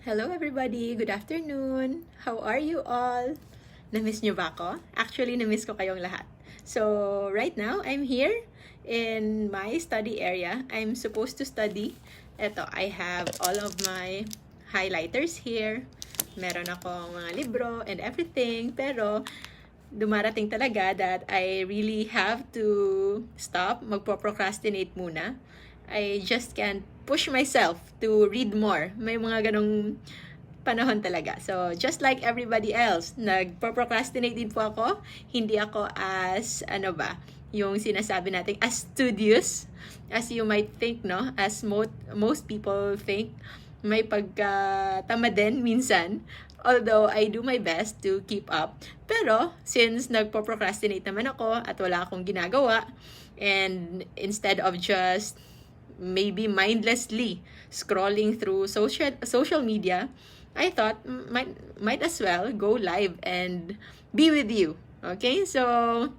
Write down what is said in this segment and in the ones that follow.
Hello everybody! Good afternoon! How are you all? Na-miss nyo ba ako? Actually, na-miss ko kayong lahat. So, right now, I'm here in my study area. I'm supposed to study. Eto, I have all of my highlighters here. Meron akong mga libro and everything. Pero, dumarating talaga that I really have to stop, magpo-procrastinate muna. I just can't push myself to read more. May mga ganong panahon talaga. So, just like everybody else, nagpo-procrastinate din po ako. Hindi ako as, yung sinasabi natin, as studious as you might think, no? As most people think. May pagkatama din minsan. Although, I do my best to keep up. Pero, since nagpo-procrastinate naman ako at wala akong ginagawa, and instead of just maybe mindlessly scrolling through social media, I thought might as well go live and be with you. Okay? So,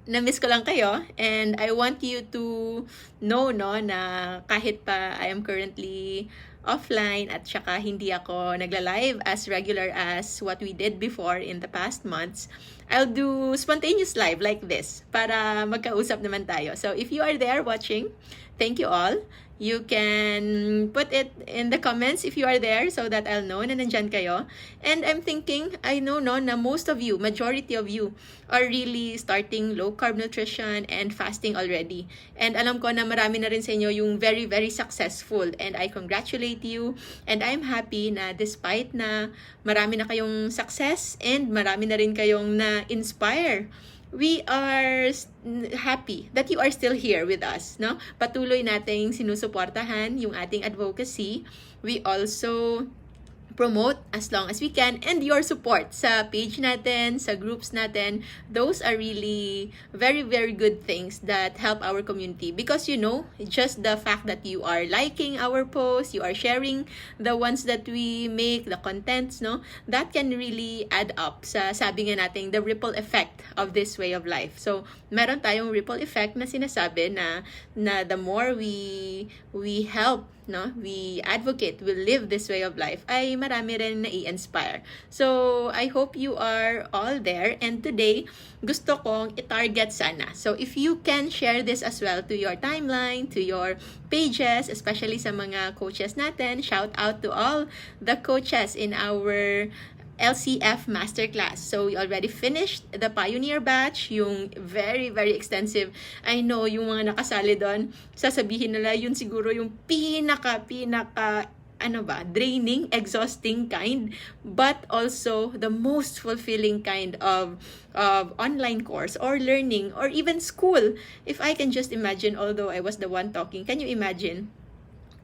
na-miss ko lang kayo, and I want you to know, no, na kahit pa I am currently offline at saka hindi ako nagla-live as regular as what we did before in the past months, I'll do spontaneous live like this para magkausap naman tayo. So if you are there watching, thank you all. You can put it in the comments if you are there so that I'll know na nandyan kayo. And I'm thinking, I know no, na most of you, majority of you, are really starting low-carb nutrition and fasting already. And alam ko na marami na rin sa inyo yung very, very successful. And I congratulate you. And I'm happy na despite na marami na kayong success and marami na rin kayong na-inspire, we are happy that you are still here with us, no? Patuloy nating sinusuportahan yung ating advocacy. We also promote as long as we can, and your support sa page natin, sa groups natin, those are really very, very good things that help our community. Because just the fact that you are liking our posts, you are sharing the ones that we make, the contents, no, that can really add up sa, sabi nga natin, the ripple effect of this way of life. So, meron tayong ripple effect na sinasabi na the more we help, no, we advocate, we live this way of life, ay marami rin na i-inspire. So, I hope you are all there. And today, gusto kong i-target sana. So, if you can share this as well to your timeline, to your pages, especially sa mga coaches natin, shout out to all the coaches in our LCF Masterclass. So, we already finished the Pioneer Batch, yung very, very extensive. I know, yung mga nakasali doon, sasabihin nila, yun siguro yung pinaka, draining, exhausting kind, but also the most fulfilling kind of online course or learning or even school. If I can just imagine, although I was the one talking, can you imagine?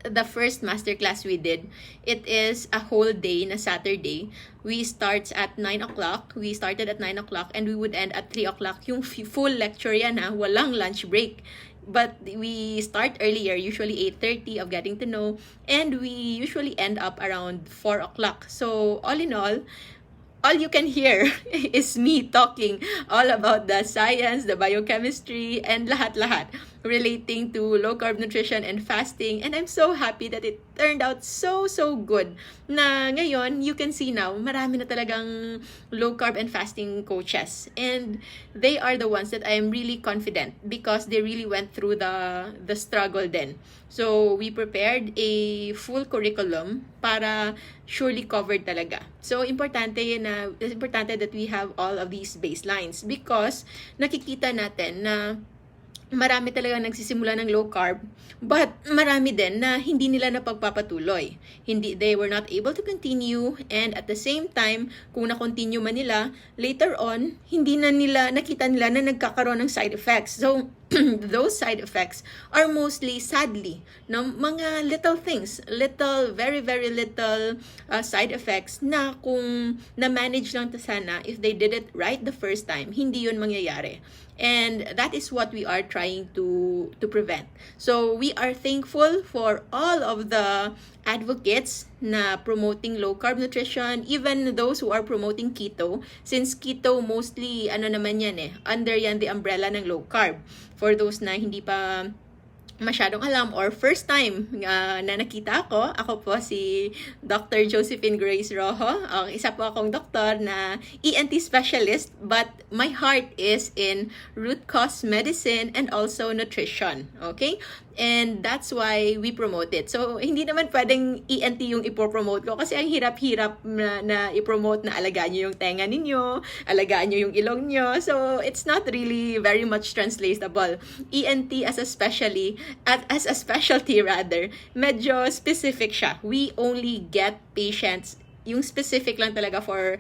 The first masterclass we did, it is a whole day na Saturday. We started at 9 o'clock, and we would end at 3 o'clock. Yung full lecture yan, walang lunch break. But we start earlier, usually 8:30 of getting to know, and we usually end up around 4 o'clock. So all in all you can hear is me talking all about the science, the biochemistry, and lahat-lahat relating to low-carb nutrition and fasting. And I'm so happy that it turned out so good na ngayon, you can see now, marami na talagang low-carb and fasting coaches. And they are the ones that I am really confident because they really went through the struggle then. So, we prepared a full curriculum para surely covered talaga. So, importante that we have all of these baselines because nakikita natin na marami talaga nagsisimula ng low carb, but marami din na hindi nila napagpapatuloy. They were not able to continue, and at the same time, kung na-continue man nila, later on, nakita nila na nagkakaroon ng side effects. So, those side effects are mostly, sadly, mga little things, very, very little side effects na kung na-manage lang ta sana, if they did it right the first time, hindi yun mangyayari. And that is what we are trying to prevent. So we are thankful for all of the advocates na promoting low-carb nutrition, even those who are promoting keto, since keto mostly, under yan the umbrella ng low-carb. For those na hindi pa masyadong alam or first time na nakita ako po si Dr. Josephine Grace Rojo. Isa po akong doktor na ENT specialist, but my heart is in root cause medicine and also nutrition. Okay? And that's why we promote it. So, hindi naman pwedeng ENT yung ipopromote ko kasi ang hirap-hirap na ipromote na alagaan nyo yung tenga ninyo, alagaan nyo yung ilong nyo. So, it's not really very much translatable. ENT as a specialty rather, medyo specific siya. We only get patients yung specific lang talaga for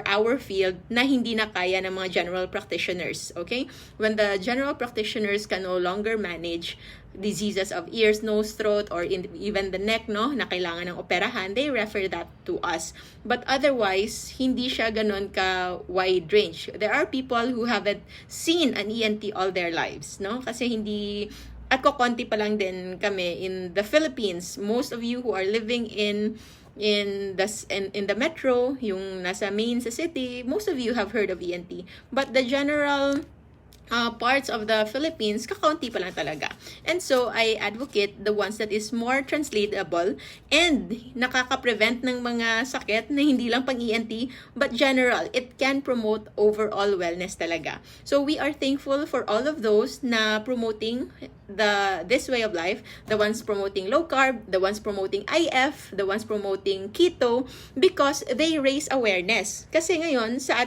our field na hindi na kaya ng mga general practitioners, okay? When the general practitioners can no longer manage diseases of ears, nose, throat, or even the neck, no, na kailangan ng operahan, they refer that to us. But otherwise, hindi siya ganon ka wide range. There are people who haven't seen an ENT all their lives, no? Kasi hindi, at kokonti pa lang din kami in the Philippines. Most of you who are living in the metro, yung nasa main sa city, most of you have heard of ENT. But the general parts of the Philippines, kakaunti pa lang talaga. And so, I advocate the ones that is more translatable and nakaka-prevent ng mga sakit na hindi lang pang ENT, but general. It can promote overall wellness talaga. So, we are thankful for all of those na promoting this way of life, the ones promoting low carb, the ones promoting IF, the ones promoting keto, because they raise awareness. Kasi ngayon, sa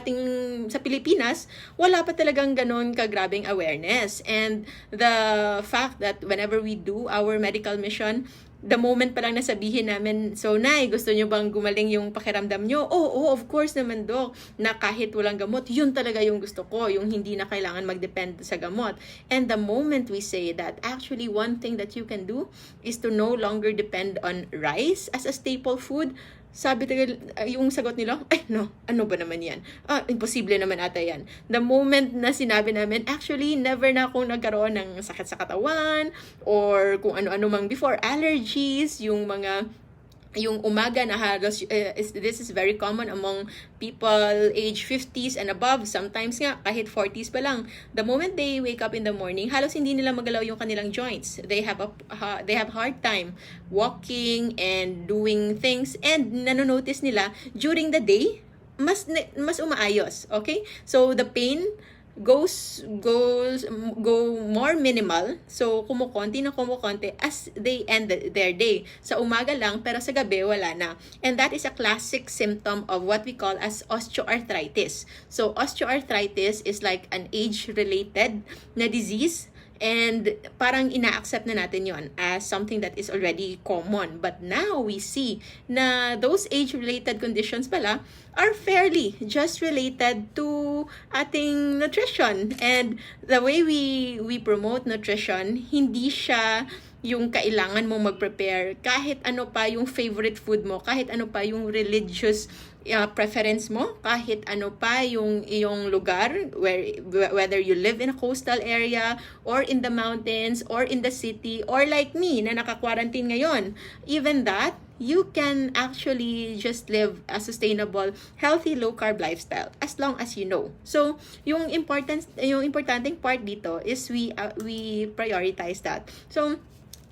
Pilipinas, wala pa talagang ganon kagrabing awareness. And the fact that whenever we do our medical mission, the moment pa lang nasabihin namin, so Nay, gusto nyo bang gumaling yung pakiramdam nyo? Oh, of course naman, Dok. Na kahit walang gamot, yun talaga yung gusto ko, yung hindi na kailangan mag-depend sa gamot. And the moment we say that, actually one thing that you can do is to no longer depend on rice as a staple food, sabi talaga, yung sagot nila, no, ano ba naman yan? Imposible naman ata yan. The moment na sinabi namin, actually, never na akong nagkaroon ng sakit sa katawan, or kung ano-ano mang before, allergies, yung umaga na halos, this is very common among people age 50s and above, sometimes nga kahit 40s pa lang. The moment they wake up in the morning, halos hindi nila magalaw yung kanilang joints. They have hard time walking and doing things, and nanonotice nila during the day mas umaayos, okay? So the pain go more minimal. So, kumukonti as they end their day. Sa umaga lang, pero sa gabi, wala na. And that is a classic symptom of what we call as osteoarthritis. So, osteoarthritis is like an age-related na disease. And parang ina-accept na natin yon as something that is already common. But now we see na those age-related conditions pala are fairly just related to ating nutrition. And the way we promote nutrition, hindi siya yung kailangan mong mag-prepare kahit ano pa yung favorite food mo, kahit ano pa yung religious preference mo, kahit ano pa yung iyong lugar, whether you live in a coastal area or in the mountains or in the city, or like me na naka-quarantine ngayon. Even that, you can actually just live a sustainable, healthy, low-carb lifestyle as long as you know. So, yung importanteng part dito is we prioritize that. So,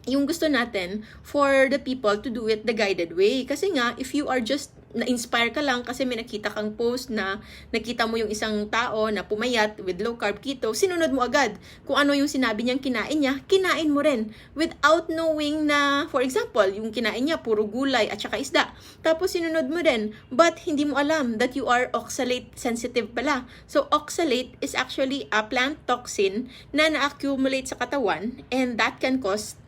yung gusto natin for the people to do it the guided way. Kasi nga, if you are just na-inspire ka lang kasi may nakita kang post na nakita mo yung isang tao na pumayat with low carb keto, sinunod mo agad. Kung ano yung sinabi niyang kinain niya, kinain mo rin. Without knowing na, for example, yung kinain niya, puro gulay at saka isda. Tapos sinunod mo din. But hindi mo alam that you are oxalate sensitive pala. So, oxalate is actually a plant toxin na na-accumulate sa katawan, and that can cause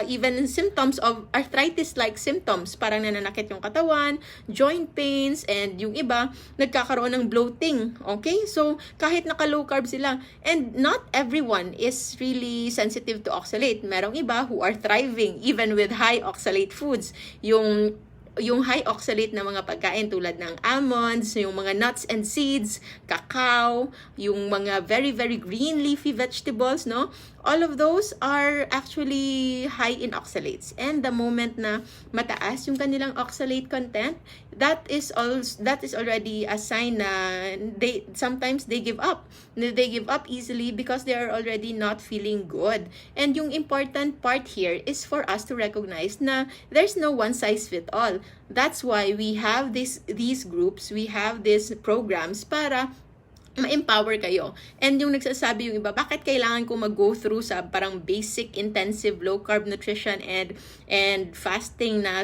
even symptoms of arthritis-like symptoms, parang nananakit yung katawan, joint pains, and yung iba, nagkakaroon ng bloating, okay? So, kahit naka-low carb sila, and not everyone is really sensitive to oxalate. Merong iba who are thriving even with high oxalate foods. Yung yung high oxalate na mga pagkain tulad ng almonds, yung mga nuts and seeds, cacao, yung mga very, very green leafy vegetables, no? All of those are actually high in oxalates. And the moment na mataas yung kanilang oxalate content, that is already a sign na sometimes they give up. They give up easily because they are already not feeling good. And yung important part here is for us to recognize na there's no one size fit all. That's why we have these groups, we have these programs para ma-empower kayo. And yung nagsasabi yung iba, bakit kailangan ko mag-go through sa parang basic, intensive, low-carb nutrition and fasting na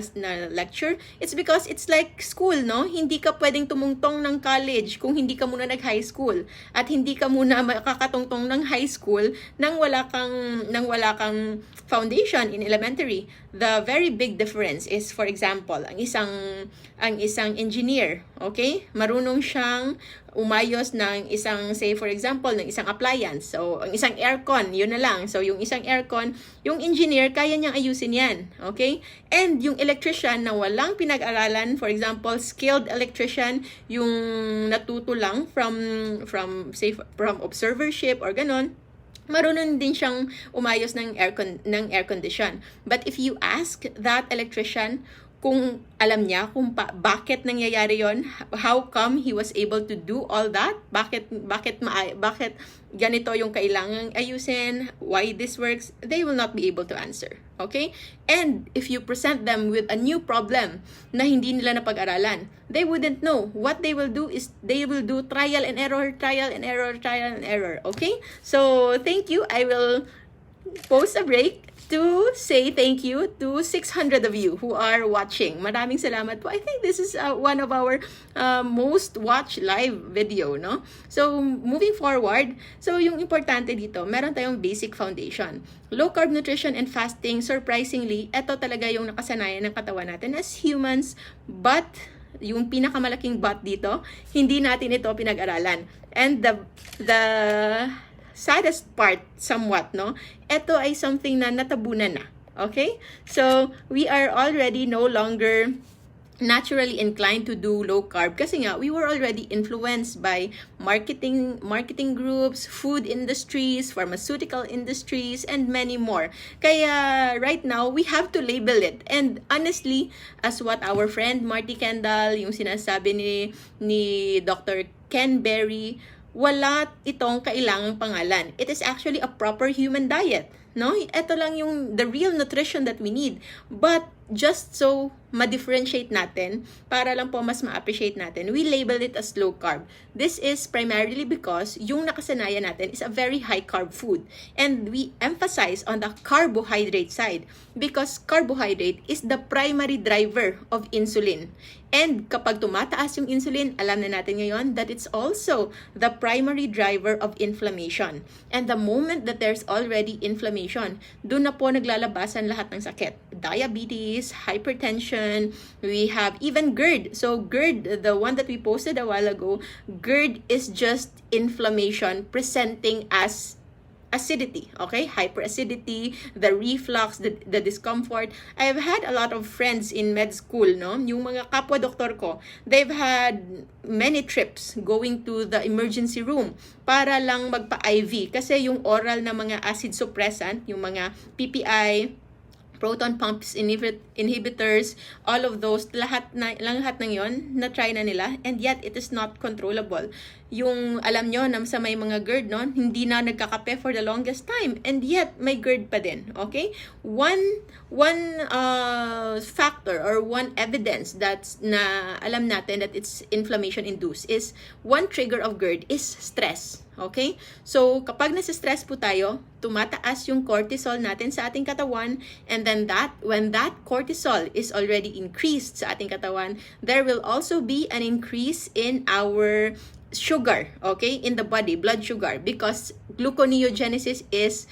lecture? It's because it's like school, no? Hindi ka pwedeng tumungtong ng college kung hindi ka muna nag-high school. At hindi ka muna makakatungtong ng high school nang wala kang foundation in elementary. The very big difference is, for example, ang isang engineer, okay? Marunong siyang umayos ng isang, say for example, ng isang appliance. So, ang isang aircon, yun na lang. So, yung isang aircon, yung engineer, kaya niyang ayusin yan. Okay? And yung electrician na walang pinag-aralan, for example, skilled electrician, yung natuto lang from observership or ganon, marunong din siyang umayos ng air condition. But if you ask that electrician kung alam niya kung bakit nangyayari yon, how come he was able to do all that, bakit ganito yung kailangang ayusin, why this works, they will not be able to answer. Okay? And if you present them with a new problem na hindi nila napag-aralan, they wouldn't know. What they will do is they will do trial and error. Okay? So, thank you. I will pause a break to say thank you to 600 of you who are watching. Maraming salamat po. I think this is one of our most watched live video, no? So, moving forward, so yung importante dito, meron tayong basic foundation. Low carb nutrition and fasting, surprisingly, ito talaga yung nakasanayan ng katawan natin as humans, but yung pinakamalaking but dito, hindi natin ito pinag-aralan. And the saddest part somewhat, no? Ito ay something na natabunan na. Okay? So, we are already no longer naturally inclined to do low carb kasi nga we were already influenced by marketing groups, food industries, pharmaceutical industries, and many more. Kaya right now we have to label it. And honestly, as what our friend Marty Kendall, yung sinasabi ni Dr. Ken Berry, wala itong kailangang pangalan. It is actually a proper human diet. No? Ito lang yung the real nutrition that we need. But just so ma-differentiate natin, para lang po mas ma-appreciate natin, we label it as low carb. This is primarily because yung nakasanayan natin is a very high carb food. And we emphasize on the carbohydrate side because carbohydrate is the primary driver of insulin. And kapag tumataas yung insulin, alam na natin ngayon that it's also the primary driver of inflammation. And the moment that there's already inflammation, doon na po naglalabasan lahat ng sakit. Diabetes, hypertension, we have even Gerd. So Gerd, the one that we posted a while ago, Gerd is just inflammation presenting as acidity, okay? Hyperacidity, the reflux, the discomfort. I've had a lot of friends in med school, no? Yung mga kapwa doktor ko, they've had many trips going to the emergency room para lang magpa-IV kasi yung oral na mga acid suppressant, yung mga PPI, proton pumps inhibitors, all of those, lahat ng yon na-try na nila, and yet it is not controllable. Yung alam nyo na sa may mga GERD, no, hindi na nagkakape for the longest time, and yet may GERD pa din. Okay? One factor or one evidence that's na alam natin that it's inflammation induced is one trigger of GERD is stress. Okay? So, kapag nasa-stress po tayo, tumataas yung cortisol natin sa ating katawan, and then when that cortisol is already increased sa ating katawan, there will also be an increase in our sugar, okay, in the body, blood sugar, because gluconeogenesis is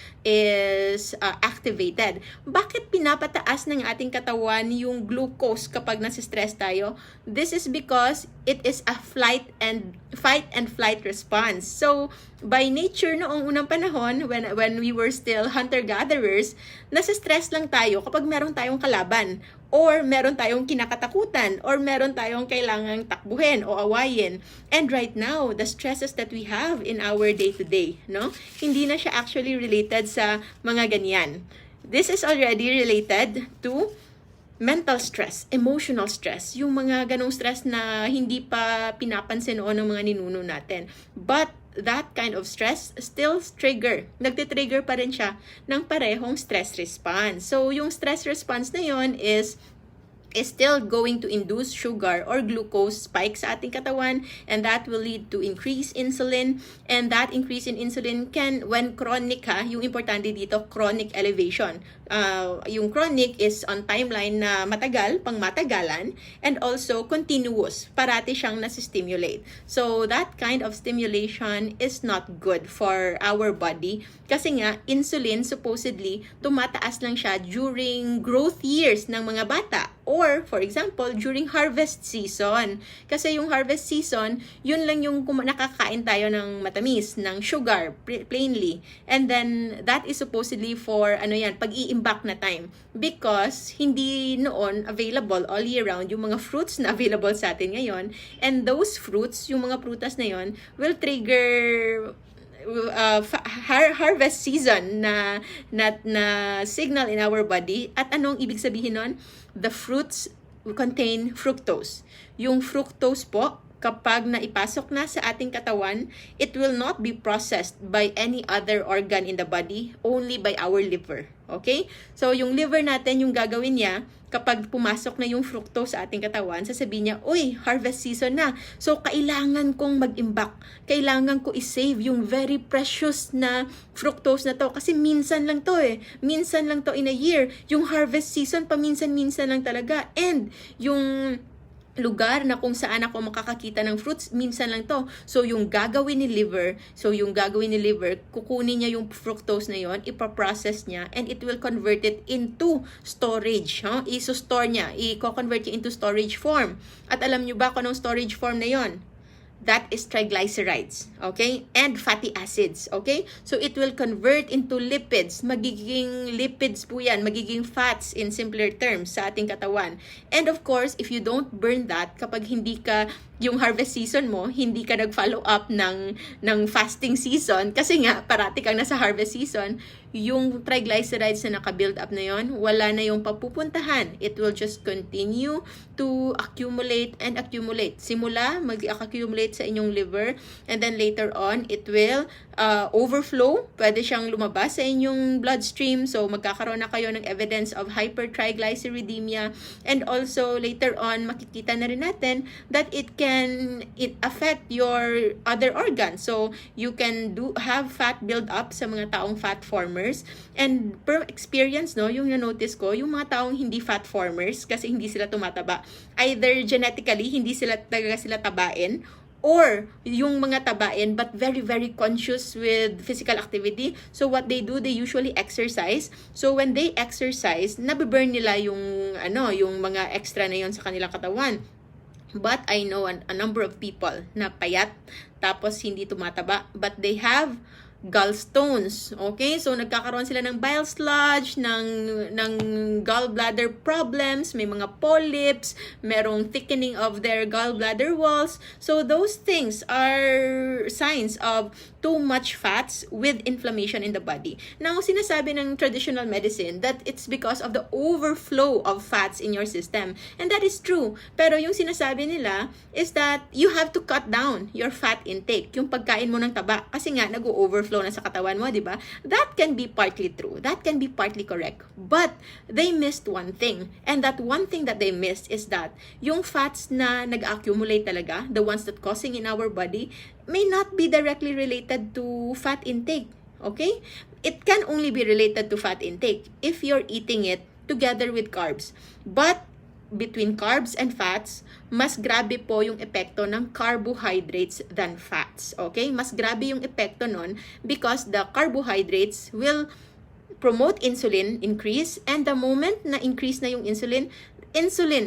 activated. Bakit pinapataas ng ating katawan yung glucose kapag nasa-stress tayo? This is because it is a fight and flight response. So, by nature noong unang panahon, when we were still hunter-gatherers, nasa-stress lang tayo kapag meron tayong kalaban. or meron tayong kinakatakutan, or meron tayong kailangang takbuhin o awayin. And right now, the stresses that we have in our day-to-day, no? Hindi na siya actually related sa mga ganyan. This is already related to mental stress, emotional stress, yung mga ganong stress na hindi pa pinapansin noon ng mga ninuno natin. But that kind of stress still nagtitrigger pa rin siya ng parehong stress response. So, yung stress response na yon is still going to induce sugar or glucose spikes sa ating katawan, and that will lead to increased insulin, and that increase in insulin can, when chronic yung importante dito, chronic elevation. Yung chronic is on timeline na matagal, pangmatagalan, and also continuous, parati siyang nasi-stimulate. So that kind of stimulation is not good for our body, kasi nga, insulin supposedly, tumataas lang siya during growth years ng mga bata, or, for example, during harvest season. Kasi yung harvest season, yun lang yung nakakain tayo ng matamis, ng sugar, plainly. And then, that is supposedly for, pag-iimbak na time. Because, hindi noon available all year round yung mga fruits na available sa atin ngayon. And those fruits, yung mga prutas na yon, will trigger harvest season na signal in our body. At anong ibig sabihin nun? The fruits contain fructose. Yung fructose po, kapag naipasok na sa ating katawan, it will not be processed by any other organ in the body, only by our liver. Okay? So, yung liver natin, yung gagawin niya, kapag pumasok na yung fructose sa ating katawan, sasabihin niya, uy, harvest season na. So, kailangan kong mag-imbak. Kailangan ko i-save yung very precious na fructose na to. Kasi minsan lang to Minsan lang to in a year. Yung harvest season, paminsan-minsan lang talaga. And yung lugar na kung saan ako makakakita ng fruits, minsan lang to. So, yung gagawin ni liver, kukunin niya yung fructose na yon, ipaprocess niya, and it will convert it into storage. I-store niya, i-convert niya into storage form. At alam niyo ba kung anong storage form na yon? That is triglycerides, okay? And fatty acids, okay? So, it will convert into lipids. Magiging lipids po yan, magiging fats in simpler terms sa ating katawan. And of course, if you don't burn that, kapag hindi ka, yung harvest season mo, hindi ka nag-follow up ng fasting season, kasi nga, parati kang nasa harvest season, yung triglycerides na naka-build up na yon, wala na yung papupuntahan. It will just continue to accumulate and accumulate. Simula, mag-accumulate sa inyong liver, and then later on, it will overflow. Pwede siyang lumabas sa inyong bloodstream, so magkakaroon na kayo ng evidence of hypertriglyceridemia, and also later on, makikita na rin natin that it affect your other organs. So, you can have fat build up sa mga taong fat formers. And per experience, yung na-notice ko, yung mga taong hindi fat formers, kasi hindi sila tumataba, either genetically, hindi sila tabain, or yung mga tabain but very, very conscious with physical activity. So, what they do, they usually exercise. So, when they exercise, nabiburn nila yung mga extra na yon sa kanilang katawan. But I know a number of people na payat, tapos hindi tumataba, but they have gallstones. Okay? So, nagkakaroon sila ng bile sludge, ng gallbladder problems, may mga polyps, merong thickening of their gallbladder walls. So, those things are signs of too much fats with inflammation in the body. Now, sinasabi ng traditional medicine that it's because of the overflow of fats in your system. And that is true. Pero yung sinasabi nila is that you have to cut down your fat intake, yung pagkain mo ng taba. Kasi nga, nag-overflow na sa katawan mo, di ba? That can be partly true. That can be partly correct. But they missed one thing. And that one thing that they missed is that yung fats na nag-accumulate talaga, the ones that causing in our body, may not be directly related to fat intake. Okay? It can only be related to fat intake if you're eating it together with carbs. But between carbs and fats, mas grabe po yung epekto ng carbohydrates than fats. Okay? Mas grabe yung epekto nun because the carbohydrates will promote insulin increase, and the moment na increase na yung insulin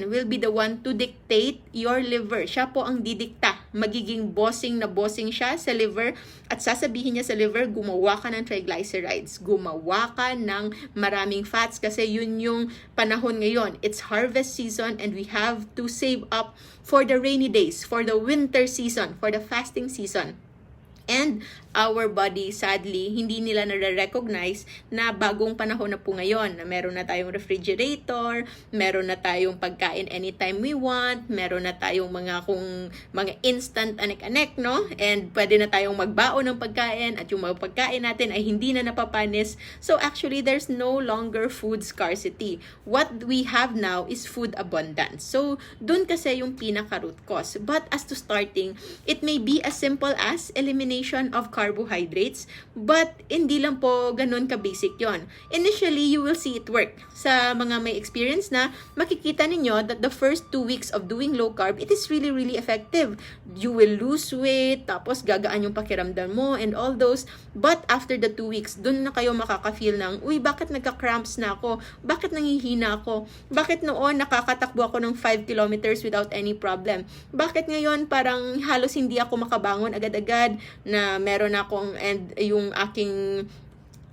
will be the one to dictate your liver. Siya po ang didikta magiging bossing na bossing siya sa liver at sasabihin niya sa liver, gumawa ka ng triglycerides, gumawa ka ng maraming fats kasi yun yung panahon ngayon. It's harvest season and we have to save up for the rainy days, for the winter season, for the fasting season. And our body, sadly, hindi nila nare-recognize na bagong panahon na po ngayon, na meron na tayong refrigerator, meron na tayong pagkain anytime we want, meron na tayong mga instant anek-anek, no? And pwede na tayong magbaon ng pagkain at yung mga pagkain natin ay hindi na napapanis. So actually, there's no longer food scarcity. What we have now is food abundance. So dun kasi yung pinaka-root cause. But as to starting, it may be as simple as elimination of carbohydrates, but hindi lang po ganun ka-basic yon. Initially, you will see it work. Sa mga may experience na, makikita ninyo that the first 2 weeks of doing low carb, it is really, really effective. You will lose weight, tapos gagaan yung pakiramdam mo, and all those. But after the 2 weeks, dun na kayo makaka-feel ng, uy, bakit nagka-cramps na ako? Bakit nangihina ako? Bakit noon nakakatakbo ako ng 5 kilometers without any problem? Bakit ngayon parang halos hindi ako makabangon agad-agad, na meron akong and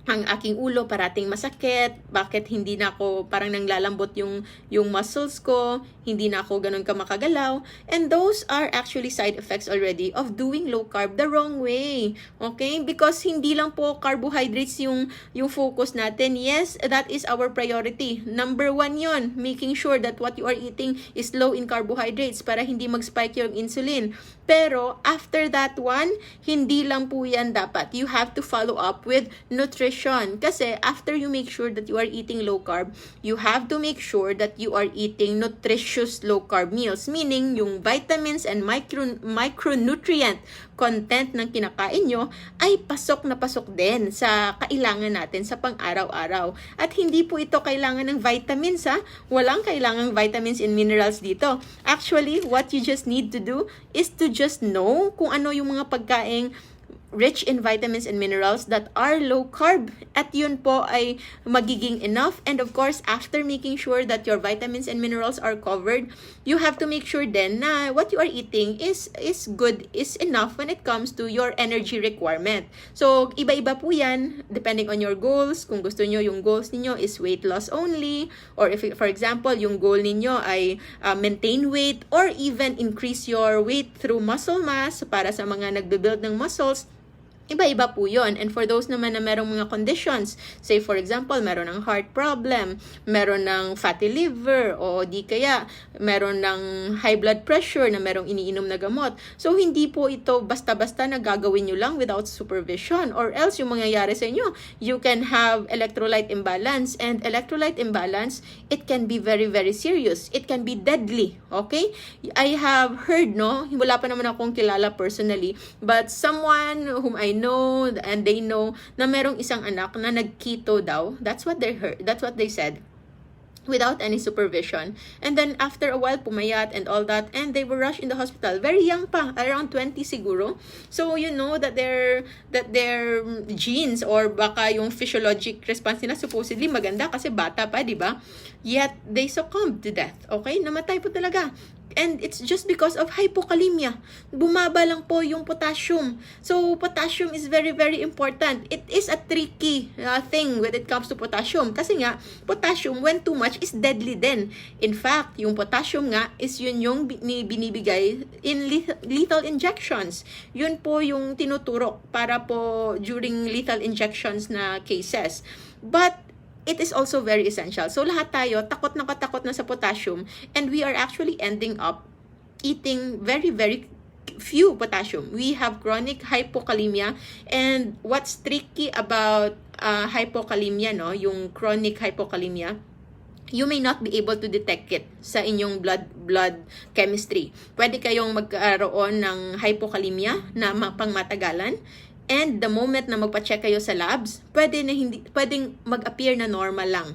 ang aking ulo parating masakit, bakit hindi na ako parang nanglalambot yung muscles ko, hindi na ako ganun ka makagalaw, and those are actually side effects already of doing low carb the wrong way. Okay? Because hindi lang po carbohydrates yung focus natin. Yes, that is our priority. Number 1 yon, making sure that what you are eating is low in carbohydrates para hindi mag-spike yung insulin. Pero after that one, hindi lang po yan dapat. You have to follow up with nutrition. Kasi after you make sure that you are eating low carb, you have to make sure that you are eating nutritious low carb meals. Meaning, yung vitamins and micronutrient content ng kinakain nyo ay pasok na pasok din sa kailangan natin sa pang-araw-araw. At hindi po ito kailangan ng vitamins, ha? Walang kailangang vitamins and minerals dito. Actually, what you just need to do is to just know kung ano yung mga pagkaing rich in vitamins and minerals that are low carb, at yun po ay magiging enough. And of course, after making sure that your vitamins and minerals are covered, you have to make sure then na what you are eating is good, is enough when it comes to your energy requirement. So iba-iba po yan depending on your goals. Kung gusto nyo yung goals ninyo is weight loss only, or if for example yung goal ninyo ay maintain weight or even increase your weight through muscle mass para sa mga nagbe-build ng muscles, iba-iba po yun. And for those naman na merong mga conditions, say for example, meron ng heart problem, meron ng fatty liver, o di kaya meron ng high blood pressure na merong iniinom na gamot. So, hindi po ito basta-basta na gagawin nyo lang without supervision. Or else, yung mangyayari sa inyo, you can have electrolyte imbalance. And electrolyte imbalance, it can be very, very serious. It can be deadly. Okay? I have heard, no? Wala pa naman akong kilala personally, but someone whom I know and they know na merong isang anak na nag-keto daw. That's what they heard. That's what they said. Without any supervision. And then after a while, pumayat and all that, and they were rushed in the hospital. Very young pa, around 20 siguro. So you know that their genes or baka yung physiologic response nila supposedly maganda kasi bata pa, di ba? Yet they succumbed to death. Okay? Namatay po talaga. And it's just because of hypokalemia. Bumaba lang po yung potassium. So, potassium is very, very important. It is a tricky thing when it comes to potassium. Kasi nga, potassium, when too much, is deadly din. In fact, yung potassium nga is yun yung binibigay in lethal injections. Yun po yung tinuturok para po during lethal injections na cases. But, it is also very essential. So, lahat tayo, takot na sa potassium, and we are actually ending up eating very, very few potassium. We have chronic hypokalemia, and what's tricky about hypokalemia, no, yung chronic hypokalemia, you may not be able to detect it sa inyong blood chemistry. Pwede kayong magkaroon ng hypokalemia na pangmatagalan. And the moment na magpa-check kayo sa labs, pwedeng mag-appear na normal lang.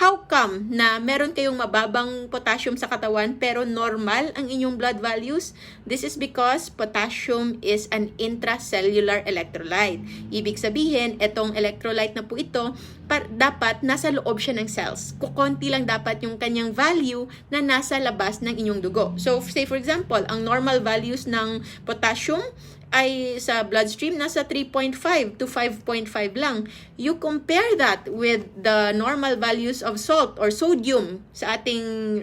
How come na meron kayong mababang potassium sa katawan pero normal ang inyong blood values? This is because potassium is an intracellular electrolyte. Ibig sabihin, itong electrolyte na po ito, dapat nasa loob siya ng cells. Kukonti lang dapat yung kanyang value na nasa labas ng inyong dugo. So, say for example, ang normal values ng potassium ay sa bloodstream nasa 3.5 to 5.5 lang. You compare that with the normal values of salt or sodium sa ating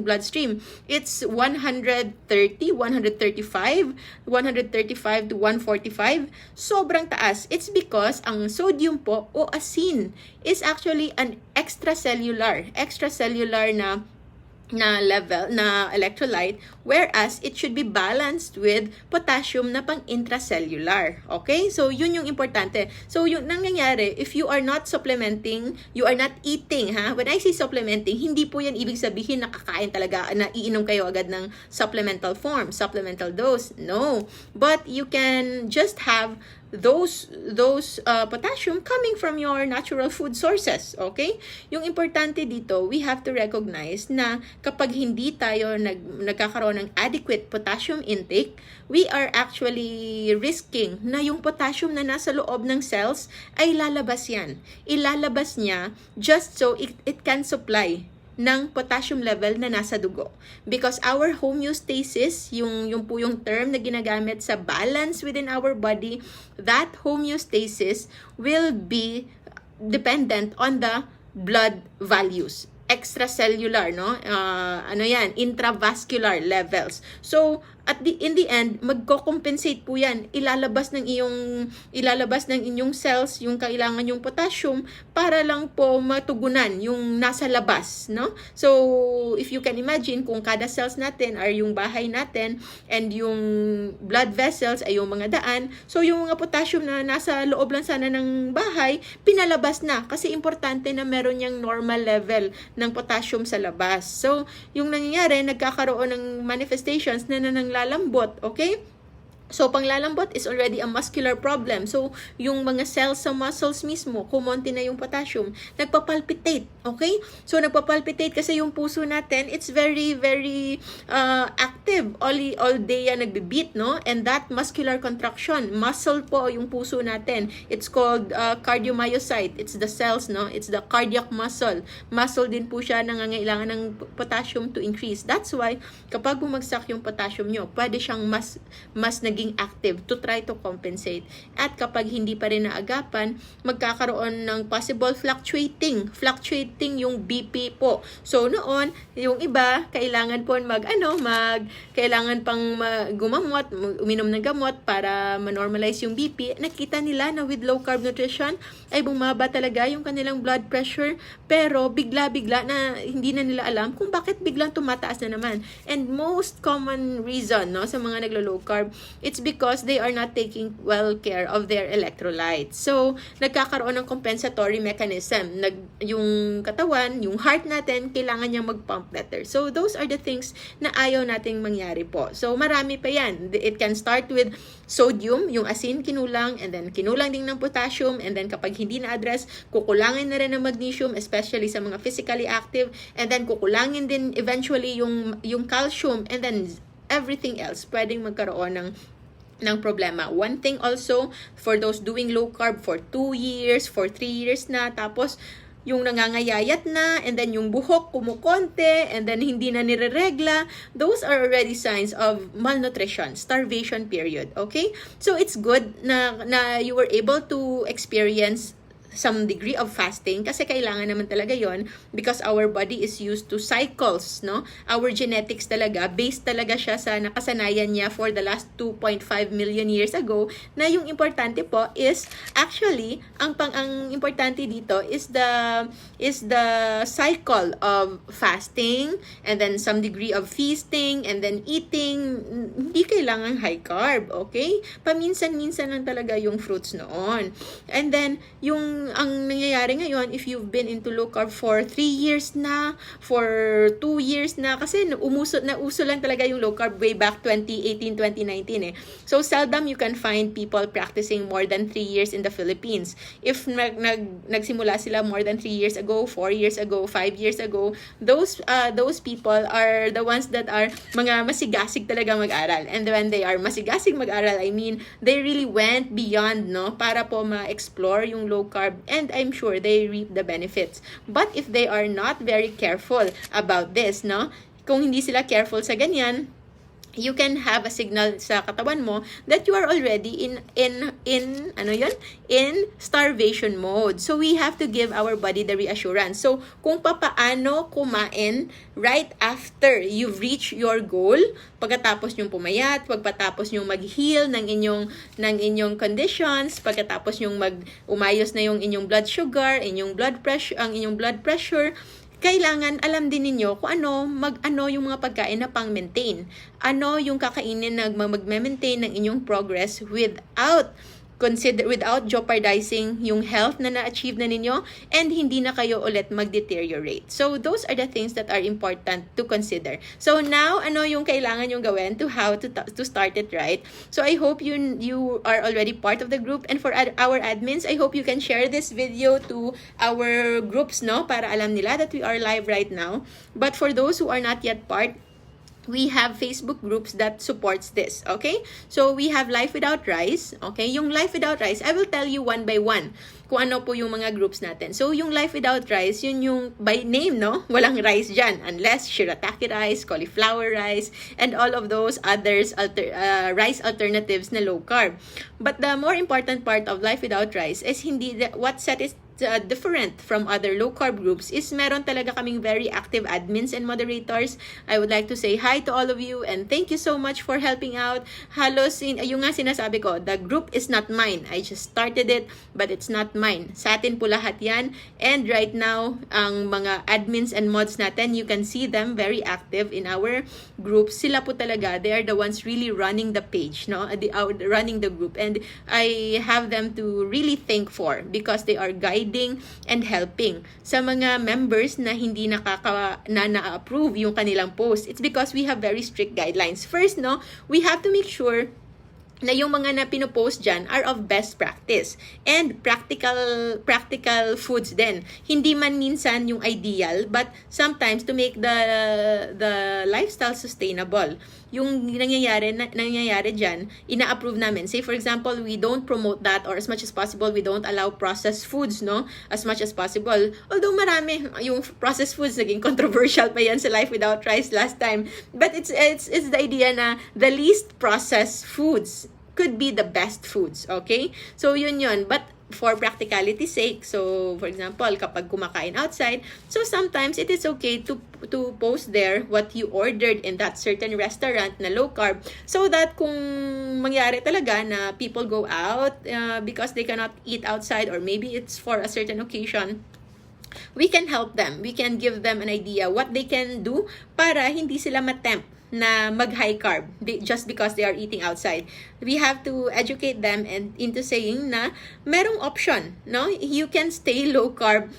bloodstream. It's 130, 135 to 145. Sobrang taas. It's because ang sodium po o asin is actually an extracellular na level na electrolyte, whereas it should be balanced with potassium na pang intracellular. Okay? So yun yung importante. So yung nangyayari, if you are not supplementing, you are not eating, ha? When I say supplementing, hindi po yan ibig sabihin na kakain talaga, na iinom kayo agad ng supplemental form, supplemental dose. No. But you can just have those potassium coming from your natural food sources. Okay? Yung importante dito, we have to recognize na kapag hindi tayo nagkakaroon ng adequate potassium intake, we are actually risking na yung potassium na nasa loob ng cells ay lalabas yan. Ilalabas niya just so it can supply ng potassium level na nasa dugo. Because our homeostasis, yung po yung term na ginagamit sa balance within our body, that homeostasis will be dependent on the blood values. Extracellular, no? Intravascular levels. So, in the end, magko-compensate po yan. Ilalabas ng inyong cells yung kailangan yung potassium para lang po matugunan yung nasa labas, no? So, if you can imagine, kung kada cells natin are yung bahay natin and yung blood vessels ay yung mga daan, so yung mga potassium na nasa loob lang sana ng bahay, pinalabas na kasi importante na meron yung normal level ng potassium sa labas. So, yung nangyayari, nagkakaroon ng manifestations na lalambot, okay? So, panglalambot is already a muscular problem. So, yung mga cells sa muscles mismo, kumonti na yung potassium, nagpapalpitate, okay? So, nagpapalpitate kasi yung puso natin, it's very, very active. All day yan nagbe-beat, no? And that muscular contraction, muscle po yung puso natin. It's called cardiomyocyte. It's the cells, no? It's the cardiac muscle. Muscle din po siya, nangangailangan ng potassium to increase. That's why, kapag bumagsak yung potassium nyo, pwede siyang mas naging active to try to compensate. At kapag hindi pa rin naagapan, magkakaroon ng possible fluctuating yung BP po. So noon, yung iba kailangan po kailangan pang gumamot, uminom ng gamot para ma-normalize yung BP. Nakita nila na with low carb nutrition ay bumaba talaga yung kanilang blood pressure, pero bigla-bigla na hindi na nila alam kung bakit biglang tumataas na naman. And most common reason, no, sa mga naglo-low carb, it's because they are not taking well care of their electrolytes. So, nagkakaroon ng compensatory mechanism. Yung katawan, yung heart natin, kailangan niyang mag-pump better. So, those are the things na ayaw nating mangyari po. So, marami pa yan. It can start with sodium, yung asin kinulang, and then kinulang din ng potassium, and then kapag hindi na-address, kukulangin na rin ng magnesium, especially sa mga physically active, and then kukulangin din eventually yung calcium, and then everything else, pwedeng magkaroon ng problema. One thing also, for those doing low carb for 2 years, for 3 years na, tapos yung nangangayayat na, and then yung buhok kumukonte, and then hindi na nireregla, those are already signs of malnutrition, starvation period, okay? So it's good na you were able to experience some degree of fasting kasi kailangan naman talaga yon because our body is used to cycles, no? Our genetics talaga, based talaga siya sa nakasanayan niya for the last 2.5 million years ago, na yung importante po is actually ang importante dito is the cycle of fasting and then some degree of feasting and then eating. Hindi kailangan high carb, okay? Paminsan-minsan lang talaga yung fruits noon. And then ang nangyayari ngayon, if you've been into low carb for 3 years na, for 2 years na, kasi uso lang talaga yung low carb way back 2018, 2019 eh. So, seldom you can find people practicing more than 3 years in the Philippines. If nagsimula sila more than 3 years ago, 4 years ago, 5 years ago, those people are the ones that are mga masigasig talaga mag-aral. And when they are masigasig mag-aral, I mean, they really went beyond, no, para po ma-explore yung low carb carb, and I'm sure they reap the benefits. But if they are not very careful about this, no? Kung hindi sila careful sa ganyan, you can have a signal sa katawan mo that you are already in starvation mode. So we have to give our body the reassurance. So kung papaano kumain right after you've reached your goal, pagkatapos yung pumayat, pagkatapos yung mag-heal ng inyong conditions, pagkatapos yung umayos na yung inyong blood sugar, inyong blood pressure, kailangan alam din ninyo kung ano yung mga pagkain na pang-maintain. Ano yung kakainin na mag-maintain ng inyong progress without jeopardizing yung health na na-achieve na ninyo, and hindi na kayo ulit mag-deteriorate. So those are the things that are important to consider. So now, ano yung kailangan yung gawin to how to start it right? So I hope you are already part of the group, and for our admins, I hope you can share this video to our groups, no, para alam nila that we are live right now. But for those who are not yet part, we have Facebook groups that supports this, okay? So, we have Life Without Rice, okay? Yung Life Without Rice, I will tell you one by one kung ano po yung mga groups natin. So, yung Life Without Rice, yun yung by name, no? Walang rice dyan, unless shirataki rice, cauliflower rice, and all of those others, rice alternatives na low carb. But the more important part of Life Without Rice is what set is different from other low-carb groups is meron talaga kaming very active admins and moderators. I would like to say hi to all of you and thank you so much for helping out. Halos, yung nga sinasabi ko, the group is not mine. I just started it, but it's not mine. Sa atin po lahat yan. And right now, ang mga admins and mods natin, you can see them very active in our group. Sila po talaga, they are the ones really running the page, no? Running the group. And I have them to really thank for because they are guiding and helping sa mga members na hindi na-approve yung kanilang post. It's because we have very strict guidelines. First, no, we have to make sure na yung mga na pinopost dyan are of best practice and practical foods din. Hindi man minsan yung ideal, but sometimes to make the lifestyle sustainable. Yung nangyayari dyan, ina-approve namin. Say for example, we don't promote that, or as much as possible, we don't allow processed foods, no? As much as possible. Although marami, yung processed foods, naging controversial pa yan sa Life Without Rice last time. But it's the idea na the least processed foods could be the best foods, okay? So yun. But for practicality's sake, so for example, kapag kumakain outside, so sometimes it is okay to post there what you ordered in that certain restaurant na low carb, so that kung mangyari talaga na people go out because they cannot eat outside, or maybe it's for a certain occasion, we can help them. We can give them an idea what they can do para hindi sila matempt na mag-high carb just because they are eating outside. We have to educate them and into saying na merong option, no? You can stay low carb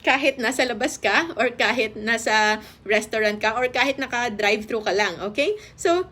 kahit nasa labas ka, or kahit nasa restaurant ka, or kahit naka-drive-thru ka lang, okay? So,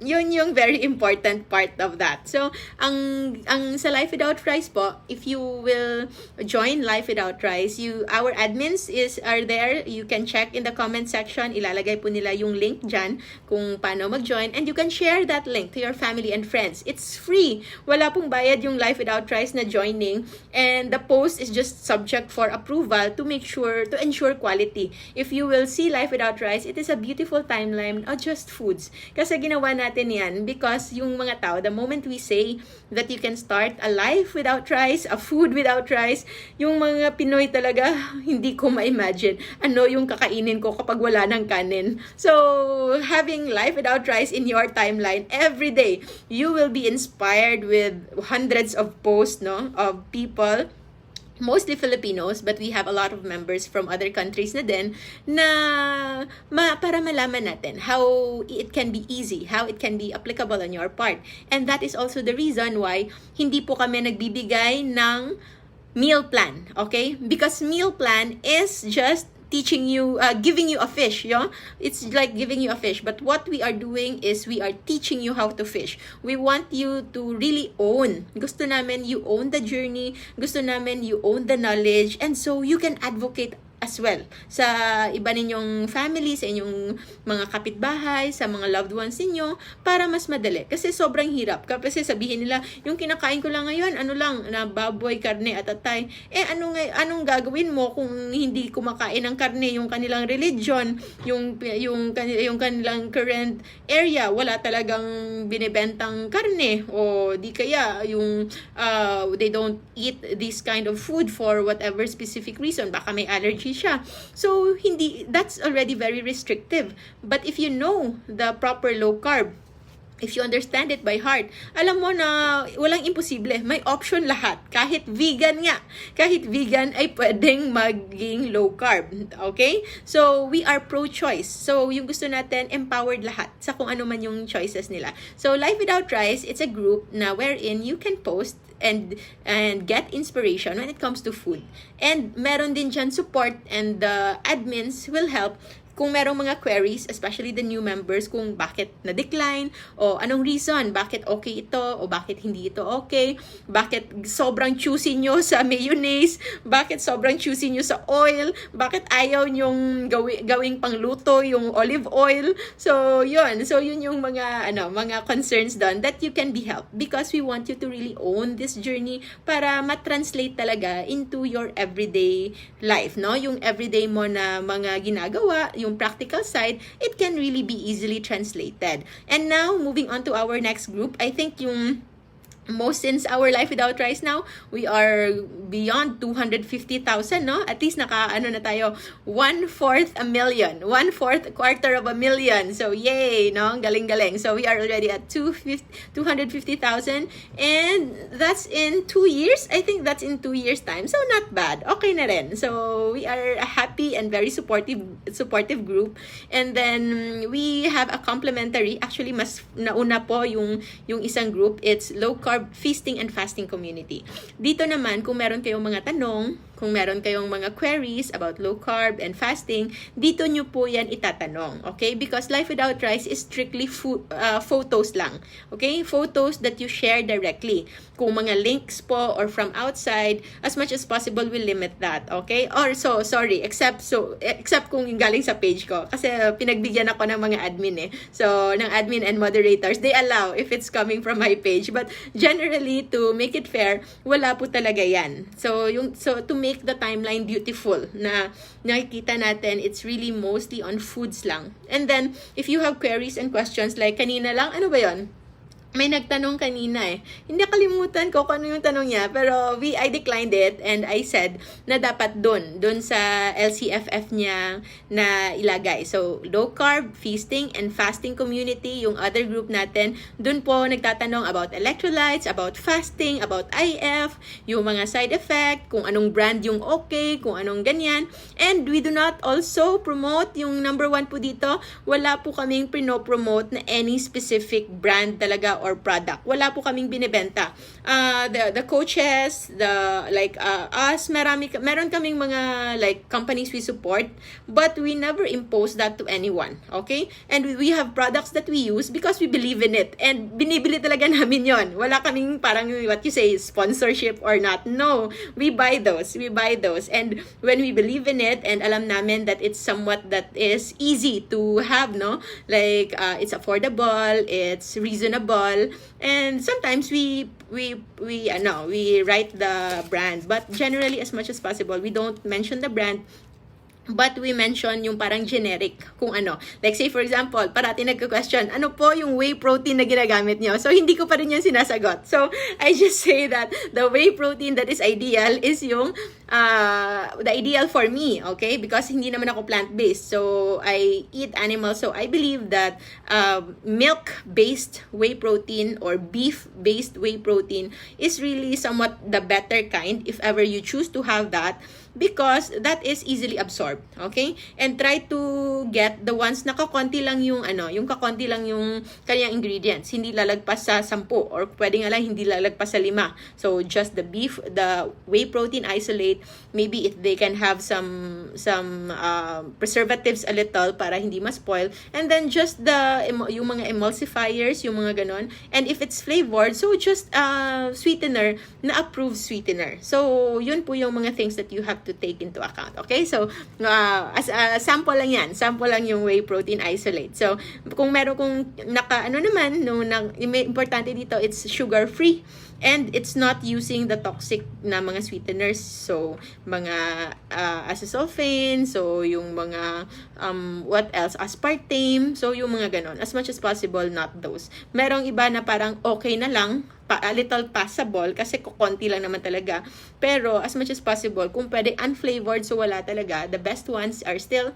yun yung very important part of that. So, ang sa Life Without Rice po, if you will join Life Without Rice, our admins are there. You can check in the comment section. Ilalagay po nila yung link dyan kung paano mag-join. And you can share that link to your family and friends. It's free. Wala pong bayad yung Life Without Rice na joining. And the post is just subject for approval to ensure quality. If you will see Life Without Rice, it is a beautiful timeline of just foods. Kasi ginawa natin yan because yung mga tao, the moment we say that you can start a life without rice, a food without rice, yung mga Pinoy talaga, hindi ko ma-imagine ano yung kakainin ko kapag wala ng kanin. So, having Life Without Rice in your timeline every day, you will be inspired with hundreds of posts, no, of people, mostly Filipinos, but we have a lot of members from other countries na din na para malaman natin how it can be easy, how it can be applicable on your part. And that is also the reason why hindi po kami nagbibigay ng meal plan, okay? Because meal plan is just teaching you, giving you a fish, yeah? It's like giving you a fish. But what we are doing is we are teaching you how to fish. We want you to really own. Gusto namin you own the journey. Gusto namin you own the knowledge. And so you can advocate as well sa iba ninyong family, sa inyong mga kapitbahay, sa mga loved ones ninyo para mas madali. Kasi sobrang hirap. Kasi sabihin nila, yung kinakain ko lang ngayon, ano lang, na baboy, karne at atay. Anong gagawin mo kung hindi kumakain ng karne, yung kanilang religion, yung kanilang current area, wala talagang binibentang karne o di kaya yung they don't eat this kind of food for whatever specific reason, baka may allergy siya. So that's already very restrictive. But if you know the proper low carb, if you understand it by heart, alam mo na walang imposible. May option lahat. Kahit vegan nga. Kahit vegan ay pwedeng maging low carb. Okay? So, we are pro-choice. So, yung gusto natin, empowered lahat sa kung ano man yung choices nila. So, Life Without Rice, it's a group na wherein you can post and get inspiration when it comes to food. And meron din dyan support, and the admins will help kung merong mga queries, especially the new members, kung bakit na-decline, o anong reason, bakit okay ito, o bakit hindi ito okay, bakit sobrang choosy nyo sa mayonnaise, bakit sobrang choosy nyo sa oil, bakit ayaw nyong gawing pangluto yung olive oil. So, yun yung mga concerns doon that you can be helped, because we want you to really own this journey para ma-translate talaga into your everyday life, no? Yung everyday mo na mga ginagawa, yung practical side, it can really be easily translated. And now, moving on to our next group, I think yung most since our Life Without Rice now, we are beyond 250,000, no? At least na tayo, 1/4 a million. 1/4, quarter of a million. So, yay, no? Galing-galing. So, we are already at 250,000. And that's in 2 years. I think that's in 2 years time. So, not bad. Okay na rin. So, we are a happy and very supportive group. And then, we have a complementary. Actually, mas nauna po yung isang group. It's low carb feasting and fasting community. Dito naman, kung meron kayong mga tanong, kung meron kayong mga queries about low carb and fasting, dito nyo po yan itatanong. Okay? Because Life Without Rice is strictly photos lang. Okay? Photos that you share directly. Kung mga links po or from outside, as much as possible, we'll limit that. Okay? Or except kung yung galing sa page ko. Kasi pinagbigyan ako ng mga admin eh. So, ng admin and moderators, they allow if it's coming from my page. But generally, to make it fair, wala po talaga yan. So to make the timeline beautiful, na nakikita natin, it's really mostly on foods lang. And then, if you have queries and questions, like kanina lang, ano ba yon? May nagtanong kanina eh. Hindi kalimutan ko kung ano yung tanong niya. Pero I declined it and I said na dapat dun sa LCFF niya na ilagay. So, low carb, feasting, and fasting community, yung other group natin, dun po nagtatanong about electrolytes, about fasting, about IF, yung mga side effect, kung anong brand yung okay, kung anong ganyan. And we do not also promote, yung number 1 po dito, wala po kaming pinopromote na any specific brand talaga or product. Wala po kaming binibenta. The coaches, us, meron kaming mga like companies we support, but we never impose that to anyone. Okay? And we have products that we use because we believe in it. And binibili talaga namin yon. Wala kaming parang what you say, sponsorship or not. No. We buy those. And when we believe in it and alam namin that it's somewhat that is easy to have, no? Like, it's affordable, it's reasonable, and sometimes we write the brand, but generally as much as possible we don't mention the brand, but we mention yung parang generic kung ano. Like say for example, parati nagka-question, ano po yung whey protein na ginagamit nyo? So hindi ko pa rin yan sinasagot. So I just say that the whey protein that is ideal is yung the ideal for me, okay? Because hindi naman ako plant-based. So I eat animals. So I believe that milk-based whey protein or beef-based whey protein is really somewhat the better kind if ever you choose to have that, because that is easily absorbed, okay? And try to get the ones na kakonti lang yung kakonti lang yung kanyang ingredients, hindi lalagpas sa 10 or pwede nga lang hindi lalagpas sa 5. So just the beef, the whey protein isolate, maybe if they can have some preservatives a little para hindi ma-spoil, and then just yung mga emulsifiers, yung mga ganon, and if it's flavored, so just sweetener na approved sweetener. So yun po yung mga things that you have to take into account. Okay? So, as a sample lang yan. Sample lang yung whey protein isolate. So, kung meron kung importante dito, it's sugar-free. And it's not using the toxic na mga sweeteners. So, mga acesulfame, so yung mga, what else? Aspartame, so yung mga ganon. As much as possible, not those. Merong iba na parang okay na lang, a little passable, kasi konti lang naman talaga. Pero, as much as possible, kung pwede unflavored, so wala talaga, the best ones are still,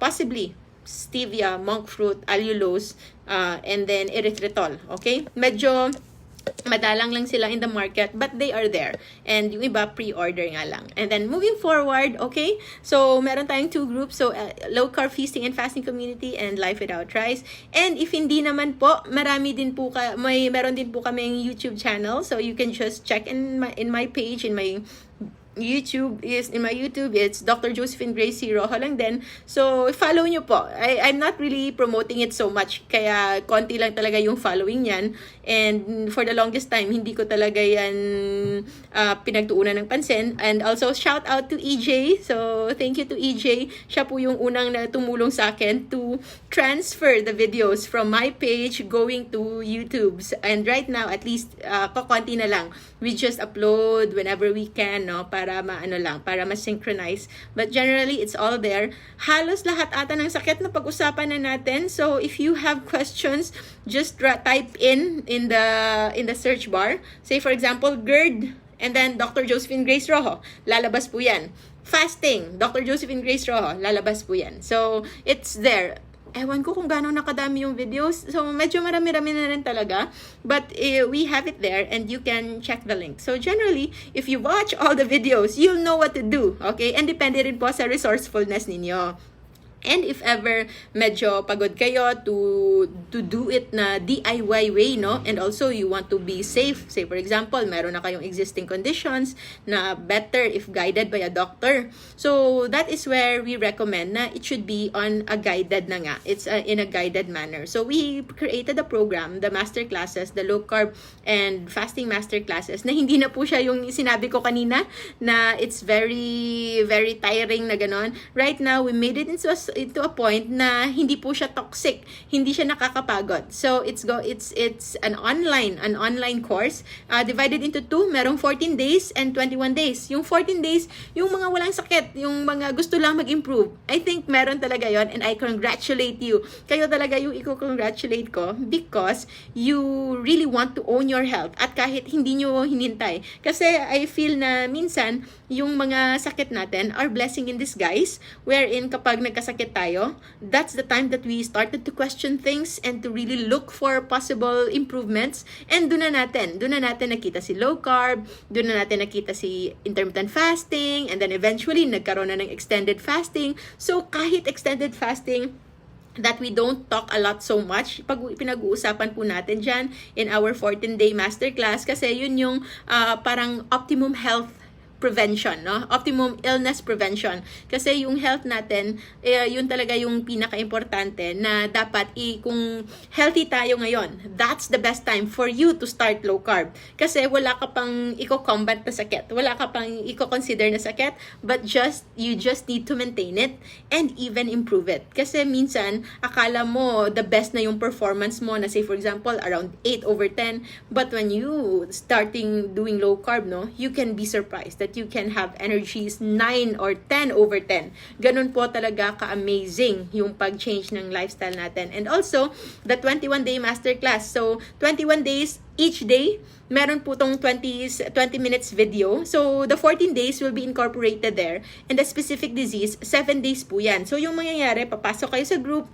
possibly, stevia, monk fruit, allulose, and then erythritol. Okay? Medyo madalang lang sila in the market, but they are there. And yung iba, pre-order nga lang. And then, moving forward, okay? So, meron tayong 2 groups. So, low-carb feasting and fasting community and life without rice. And if hindi naman po, meron din po kaming YouTube channel. So, you can just check in my page, in my YouTube, it's Dr. Josephine Grace Rojo lang din. So, follow nyo po. I'm not really promoting it so much. Kaya, konti lang talaga yung following yan. And for the longest time, hindi ko talaga yan pinagtuunan ng pansin. And also, shout out to EJ. So, thank you to EJ. Siya po yung unang na tumulong sa akin to transfer the videos from my page going to YouTube's. And right now, at least, konti na lang. We just upload whenever we can, no? Para ma-synchronize. But generally, it's all there. Halos lahat ata ng sakit na pag-usapan na natin. So, if you have questions, just type in the search bar. Say, for example, Gerd, and then Dr. Josephine Grace Rojo. Lalabas po yan. Fasting, Dr. Josephine Grace Rojo. Lalabas po yan. So, it's there. Ewan ko kung gaano nakadami yung videos. So, medyo marami-rami na rin talaga. But, we have it there and you can check the link. So, generally, if you watch all the videos, you'll know what to do. Okay? And depende rin po sa resourcefulness ninyo. And if ever medyo pagod kayo to do it na DIY way, no? And also you want to be safe. Say for example, meron na kayong existing conditions na better if guided by a doctor. So that is where we recommend na it should be on a guided na nga. It's in a guided manner. So we created a program, the master classes, the low carb and fasting master classes, na hindi na po siya yung sinabi ko kanina na it's very, very tiring na ganon. Right now, we made it into a point na hindi po siya toxic, hindi siya nakakapagod. So it's an online course divided into 2, merong 14 days and 21 days. Yung 14 days, yung mga walang sakit, yung mga gusto lang mag-improve. I think meron talaga yon, and I congratulate you. Kayo talaga yung i-congratulate ko because you really want to own your health at kahit hindi nyo hinintay. Kasi I feel na minsan yung mga sakit natin are blessing in disguise, wherein kapag nagkasakit tayo, that's the time that we started to question things and to really look for possible improvements. And doon na natin nakita si low carb, doon na natin nakita si intermittent fasting, and then eventually nagkaroon na ng extended fasting. So kahit extended fasting that we don't talk a lot so much, pinag-uusapan po natin dyan in our 14-day masterclass, kasi yun yung parang optimum health prevention, no? Optimum illness prevention. Kasi yung health natin, yun talaga yung pinaka-importante na dapat kung healthy tayo ngayon, that's the best time for you to start low carb. Kasi wala ka pang i-combat na sakit. Wala ka pang i-consider na sakit, but you just need to maintain it and even improve it. Kasi minsan, akala mo the best na yung performance mo na say for example, around 8/10, but when you starting doing low carb, no, you can be surprised that you can have energies 9 or 10/10. Ganun po talaga ka-amazing yung pag-change ng lifestyle natin. And also, the 21-day masterclass. So, 21 days, each day, meron po tong 20 minutes video. So, the 14 days will be incorporated there. And the specific disease, 7 days po yan. So, yung mangyayari, papasok kayo sa group,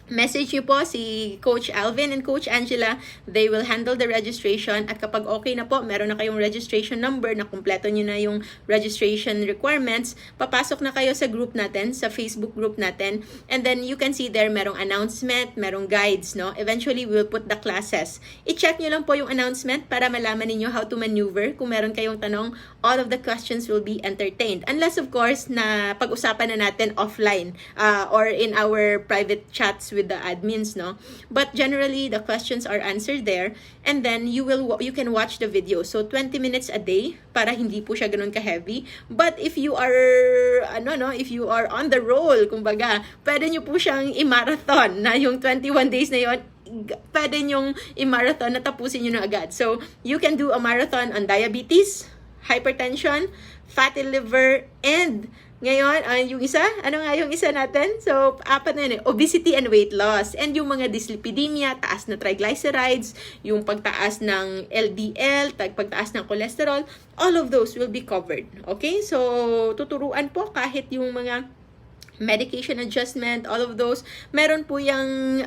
message nyo po si Coach Alvin and Coach Angela. They will handle the registration. At kapag okay na po, meron na kayong registration number, na kumpleto nyo na yung registration requirements, papasok na kayo sa group natin, sa Facebook group natin. And then you can see there, merong announcement, merong guides, no? Eventually, we will put the classes. I-check nyo lang po yung announcement para malaman ninyo how to maneuver. Kung meron kayong tanong, all of the questions will be entertained. Unless, of course, na pag-usapan na natin offline or in our private chats with the admins, no? But generally, the questions are answered there, and then you can watch the video. So 20 minutes a day para hindi po siya ganun ka-heavy. But if you are if you are on the roll, kumbaga, pwede niyo po siyang i-marathon na yung 21 days na yon, pwede nyong i-marathon na tapusin nyo na agad. So, you can do a marathon on diabetes, hypertension, fatty liver, and ngayon, yung isa, ano nga yung isa natin? So, 4 na yun, obesity and weight loss. And yung mga dyslipidemia, taas na triglycerides, yung pagtaas ng LDL, pagtaas ng cholesterol, all of those will be covered. Okay? So, tuturuan po kahit yung mga medication adjustment, all of those, meron po yung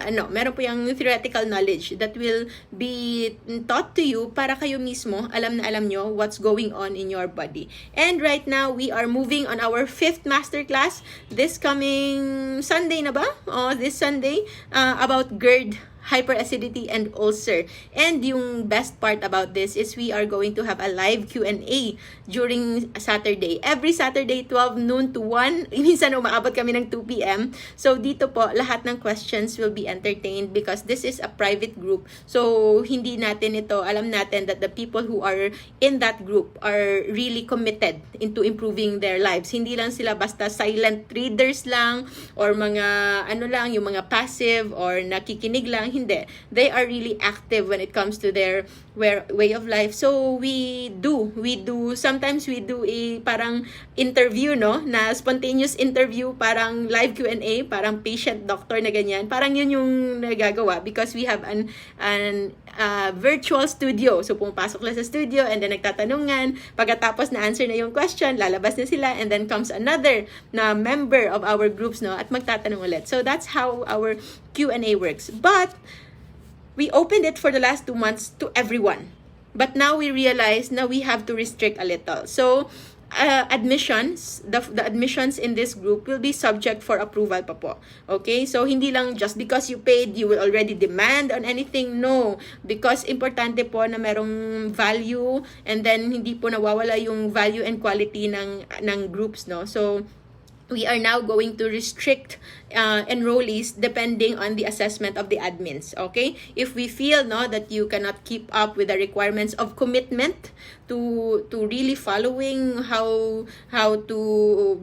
theoretical knowledge that will be taught to you para kayo mismo alam nyo what's going on in your body. And right now, we are moving on our 5th masterclass this coming Sunday na ba? This Sunday, about Gerd, hyperacidity, and ulcer. And yung best part about this is we are going to have a live Q&A during Saturday. Every Saturday, 12 noon to 1. Minsan umaabot kami ng 2 p.m. So dito po, lahat ng questions will be entertained because this is a private group. So hindi natin ito, alam natin that the people who are in that group are really committed into improving their lives. Hindi lang sila basta silent readers lang or mga yung mga passive or nakikinig lang. Hindi. They are really active when it comes to their way of life. So sometimes we do a parang interview, no? Na spontaneous interview, parang live Q&A, parang patient-doctor na ganyan. Parang yun yung nagagawa because we have an virtual studio. So pumapasok lang sa studio and then nagtatanungan. Pagkatapos na answer na yung question, lalabas na sila and then comes another na member of our groups, no? At magtatanong ulit. So that's how our Q&A works. But we opened it for the last 2 months to everyone. But now we realize now we have to restrict a little. So admissions, the admissions in this group will be subject for approval pa po. Okay? So hindi lang just because you paid, you will already demand on anything. No. Because importante po na merong value and then hindi po nawawala yung value and quality ng groups, no? So we are now going to restrict enrollees depending on the assessment of the admins. Okay? If we feel that you cannot keep up with the requirements of commitment to really following how to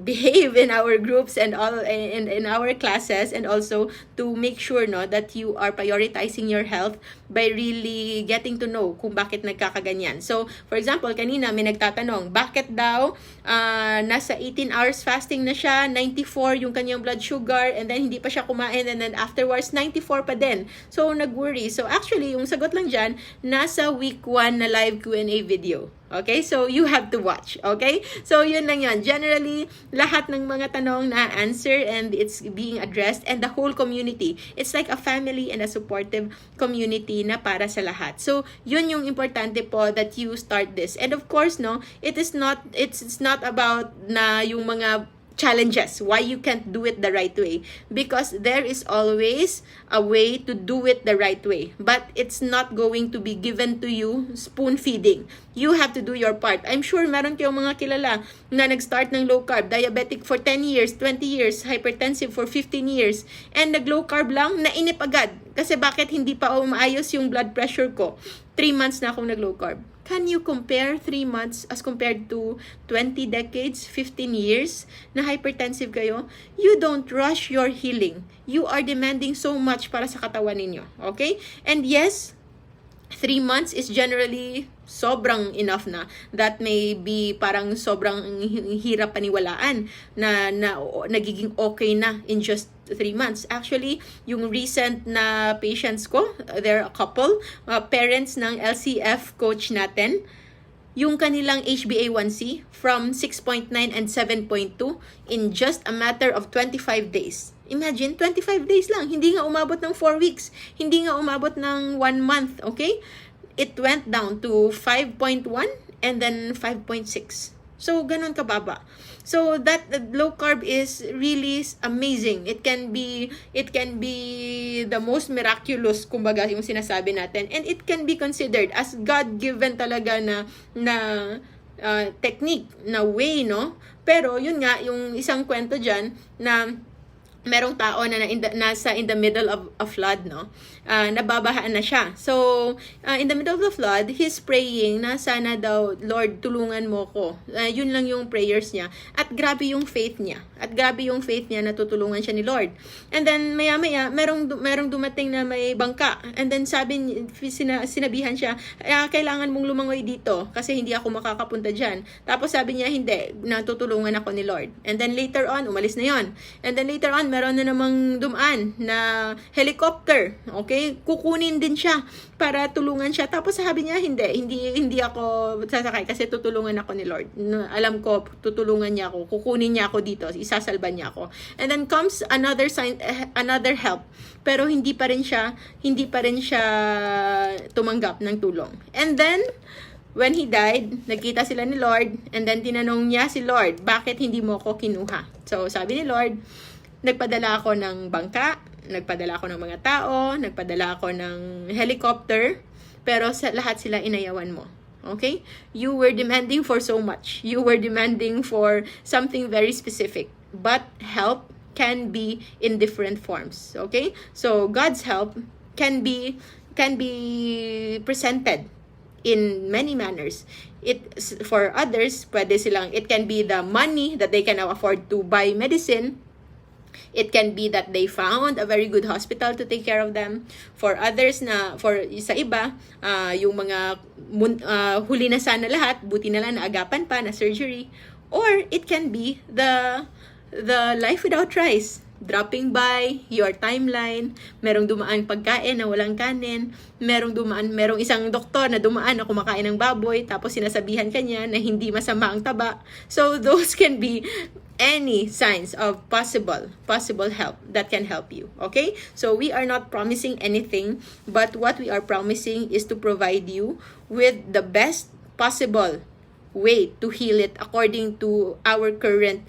behave in our groups and all in our classes, and also to make sure that you are prioritizing your health by really getting to know kung bakit nagkakaganyan. So, for example, kanina may nagtatanong, bakit daw nasa 18 hours fasting na siya, 94 yung kanyang blood sugar, and then hindi pa siya kumain, and then afterwards 94 pa din. So nag-worry. So actually yung sagot lang dyan nasa week 1 na live Q&A video. Okay? So you have to watch. Okay? So yun lang yun. Generally, lahat ng mga tanong na answer and it's being addressed, and the whole community. It's like a family and a supportive community na para sa lahat. So yun yung importante po that you start this. And of course, it's not about na yung mga challenges, why you can't do it the right way, because there is always a way to do it the right way, but it's not going to be given to you spoon feeding. You have to do your part. I'm sure meron kayong mga kilala na nag-start ng low carb, diabetic for 10 years, 20 years, hypertensive for 15 years, and nag-low carb lang, nainip agad. Kasi bakit hindi pa umaayos yung blood pressure ko? 3 months na akong nag-low carb. Can you compare 3 months as compared to 20 decades, 15 years na hypertensive kayo? You don't rush your healing. You are demanding so much para sa katawan ninyo. Okay? And yes, 3 months is generally sobrang enough na. That may be parang sobrang hirap paniwalaan na nagiging okay na in just 3 months. Actually, yung recent na patients ko, they're a couple, parents ng LCF coach natin, yung kanilang HbA1c from 6.9 and 7.2 in just a matter of 25 days. Imagine, 25 days lang. Hindi nga umabot ng 4 weeks. Hindi nga umabot ng 1 month. Okay? It went down to 5.1 and then 5.6. So, ganun kababa. So, that low carb is really amazing. It can be the most miraculous, kumbaga, yung sinasabi natin. And it can be considered as God-given talaga na technique, na way, no? Pero, yun nga, yung isang kwento dyan, na merong tao na nasa in the middle of a flood, no? Nababahaan na siya. So, in the middle of the flood, he's praying na sana daw, Lord, tulungan mo ko. Yun lang yung prayers niya. At grabe yung faith niya. Na tutulungan siya ni Lord. And then, maya-maya, merong dumating na may bangka. And then, sinabihan siya, kailangan mong lumangoy dito kasi hindi ako makakapunta dyan. Tapos sabi niya, hindi, natutulungan ako ni Lord. And then later on, umalis na yon. And then later on, meron na namang dumaan na helicopter. Okay? Kukunin din siya para tulungan siya. Tapos sabi niya, hindi ako sasakay kasi tutulungan ako ni Lord. Alam ko, tutulungan niya ako, kukunin niya ako dito, isasalban niya ako. And then comes another help. Pero hindi pa rin siya tumanggap ng tulong. And then, when he died, nagkita sila ni Lord, and then tinanong niya si Lord, bakit hindi mo ako kinuha? So, sabi ni Lord, nagpadala ako ng bangka, nagpadala ako ng mga tao, nagpadala ako ng helicopter, pero sa lahat sila inayawan mo. Okay? You were demanding for so much. You were demanding for something very specific. But help can be in different forms. Okay? So, God's help can be presented in many manners. For others, it can be the money that they can now afford to buy medicine. It can be that they found a very good hospital to take care of them. For others sa iba, yung mga huli na sana lahat, buti na lang naagapan pa na surgery. Or it can be the life without rice. Dropping by your timeline, merong dumaan pagkain na walang kanin, merong isang doktor na dumaan na kumakain ng baboy, tapos sinasabihan kanya na hindi masama ang taba. So those can be any signs of possible help that can help you. Okay? So we are not promising anything, but what we are promising is to provide you with the best possible way to heal it according to our current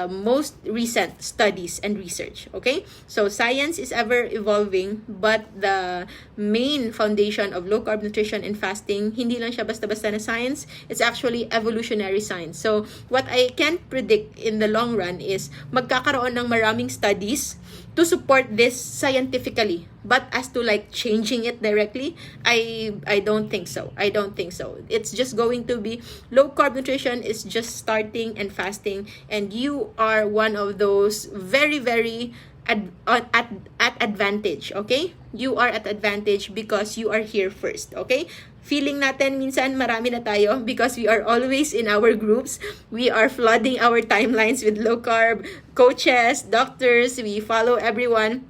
most recent studies and research. Okay? So science is ever evolving, but the main foundation of low carb nutrition and fasting, hindi lang siya basta-basta na science, it's actually evolutionary science. So what I can't predict in the long run is magkakaroon ng maraming studies to support this scientifically. But as to like changing it directly, I don't think so. It's just going to be low carb nutrition is just starting and fasting, and you are one of those very, very at advantage, okay? You are at advantage because you are here first, okay? Feeling natin minsan marami na tayo because we are always in our groups. We are flooding our timelines with low carb coaches, doctors, we follow everyone.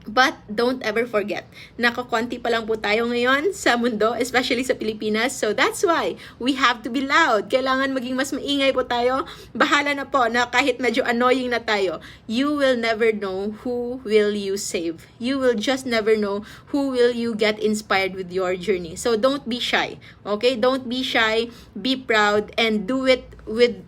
But don't ever forget, nakakonti pa lang po tayo ngayon sa mundo, especially sa Pilipinas. So that's why we have to be loud. Kailangan maging mas maingay po tayo. Bahala na po na kahit medyo annoying na tayo. You will never know who will you save. You will just never know who will you get inspired with your journey. So don't be shy. Okay? Don't be shy. Be proud and do it with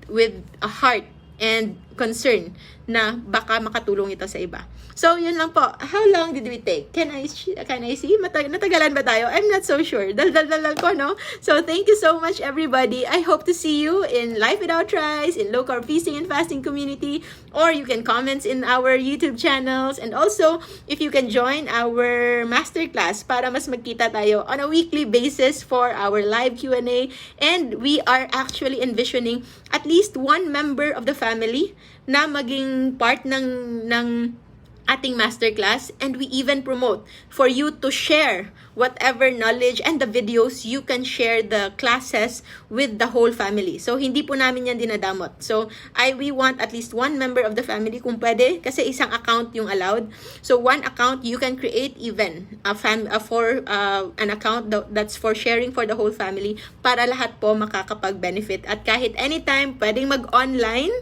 a heart and concern na baka makatulong ito sa iba. So, yun lang po. How long did we take? Can I see? Natagalan ba tayo? I'm not so sure. Dal lang ko, no? So, thank you so much, everybody. I hope to see you in Life Without Rice, in Low Carb Feasting and Fasting community, or you can comment in our YouTube channels. And also, if you can join our masterclass para mas magkita tayo on a weekly basis for our live Q&A. And we are actually envisioning at least one member of the family na maging part ng ating masterclass, and we even promote for you to share whatever knowledge and the videos. You can share the classes with the whole family. So, hindi po namin yan dinadamot. So, we want at least one member of the family kung pwede, kasi isang account yung allowed. So, one account, you can create even an account that's for sharing for the whole family para lahat po makakapag-benefit. At kahit anytime, pwedeng mag-online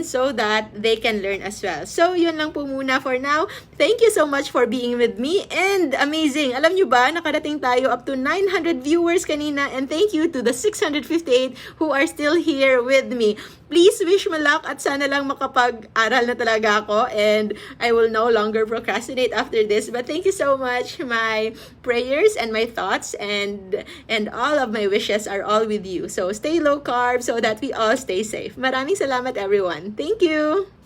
so that they can learn as well. So, yun lang po muna for now. Thank you so much for being with me, and amazing. Alam nyo ba, nakadating tayo up to 900 viewers kanina, and thank you to the 658 who are still here with me. Please wish me luck at sana lang makapag-aral na talaga ako, and I will no longer procrastinate after this. But thank you so much. My prayers and my thoughts and all of my wishes are all with you. So stay low carb so that we all stay safe. Maraming salamat, everyone. Thank you!